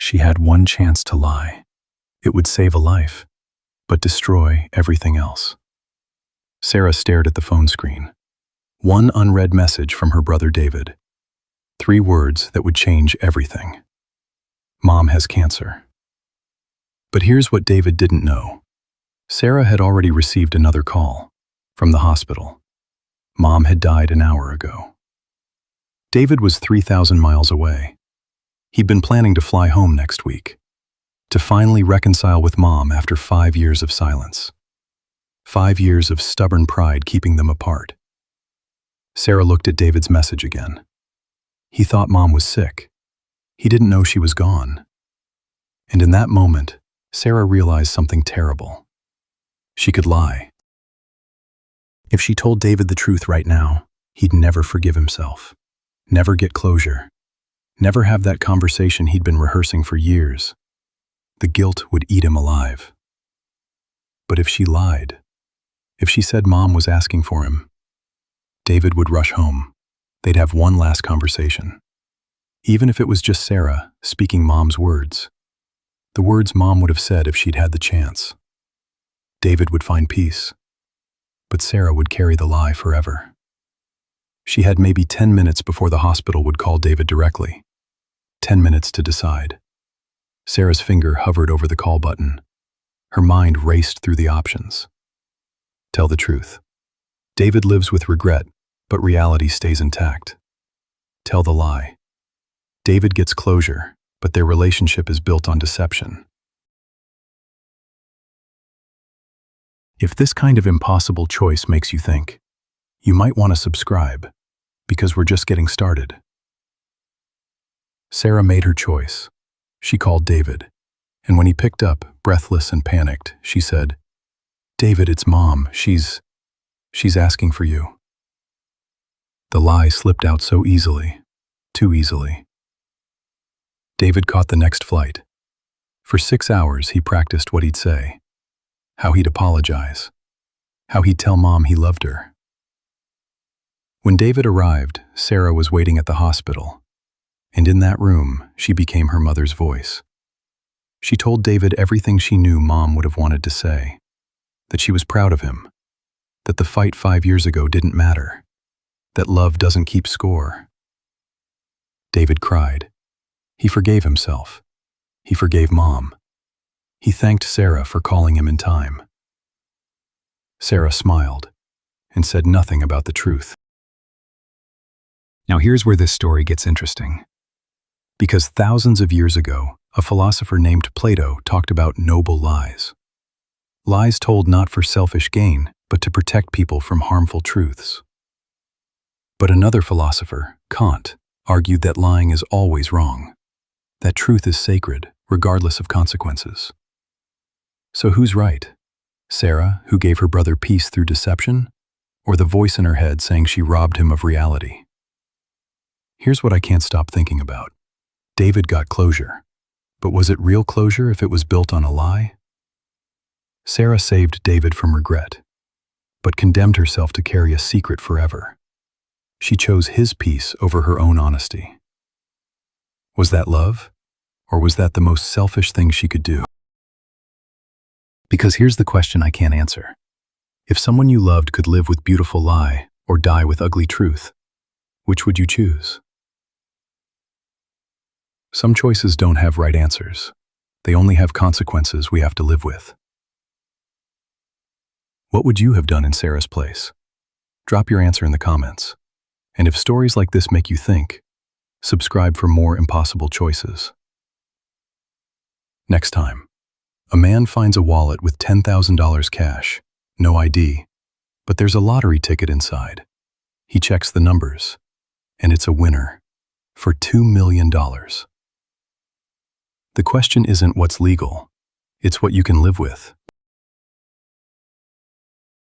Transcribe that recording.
She had one chance to lie. It would save a life, but destroy everything else. Sarah stared at the phone screen. One unread message from her brother David. 3 words that would change everything. Mom has cancer. But here's what David didn't know. Sarah had already received another call from the hospital. Mom had died an hour ago. David was 3,000 miles away. He'd been planning to fly home next week, to finally reconcile with Mom after 5 years of silence. 5 years of stubborn pride keeping them apart. Sarah looked at David's message again. He thought Mom was sick. He didn't know she was gone. And in that moment, Sarah realized something terrible. She could lie. If she told David the truth right now, he'd never forgive himself, never get closure, never have that conversation he'd been rehearsing for years. The guilt would eat him alive. But if she lied, if she said Mom was asking for him, David would rush home. They'd have one last conversation. Even if it was just Sarah speaking Mom's words, the words Mom would have said if she'd had the chance. David would find peace, but Sarah would carry the lie forever. She had maybe 10 minutes before the hospital would call David directly. 10 minutes to decide. Sarah's finger hovered over the call button. Her mind raced through the options. Tell the truth. David lives with regret, but reality stays intact. Tell the lie. David gets closure, but their relationship is built on deception. If this kind of impossible choice makes you think, you might want to subscribe, because we're just getting started. Sarah made her choice. She called David, and when he picked up, breathless and panicked, she said, "David, it's Mom. She's asking for you." The lie slipped out so easily, too easily. David caught the next flight. For 6 hours, he practiced what he'd say, how he'd apologize, how he'd tell Mom he loved her. When David arrived, Sarah was waiting at the hospital, and in that room, she became her mother's voice. She told David everything she knew Mom would have wanted to say, that she was proud of him, that the fight 5 years ago didn't matter, that love doesn't keep score. David cried. He forgave himself. He forgave Mom. He thanked Sarah for calling him in time. Sarah smiled and said nothing about the truth. Now here's where this story gets interesting. Because thousands of years ago, a philosopher named Plato talked about noble lies. Lies told not for selfish gain, but to protect people from harmful truths. But another philosopher, Kant, argued that lying is always wrong, that truth is sacred, regardless of consequences. So who's right? Sarah, who gave her brother peace through deception, or the voice in her head saying she robbed him of reality? Here's what I can't stop thinking about. David got closure, but was it real closure if it was built on a lie? Sarah saved David from regret, but condemned herself to carry a secret forever. She chose his peace over her own honesty. Was that love? Or was that the most selfish thing she could do? Because here's the question I can't answer. If someone you loved could live with beautiful lie or die with ugly truth, which would you choose? Some choices don't have right answers. They only have consequences we have to live with. What would you have done in Sarah's place? Drop your answer in the comments. And if stories like this make you think, subscribe for more impossible choices. Next time, a man finds a wallet with $10,000 cash, no ID, but there's a lottery ticket inside. He checks the numbers, and it's a winner for $2 million. The question isn't what's legal, it's what you can live with.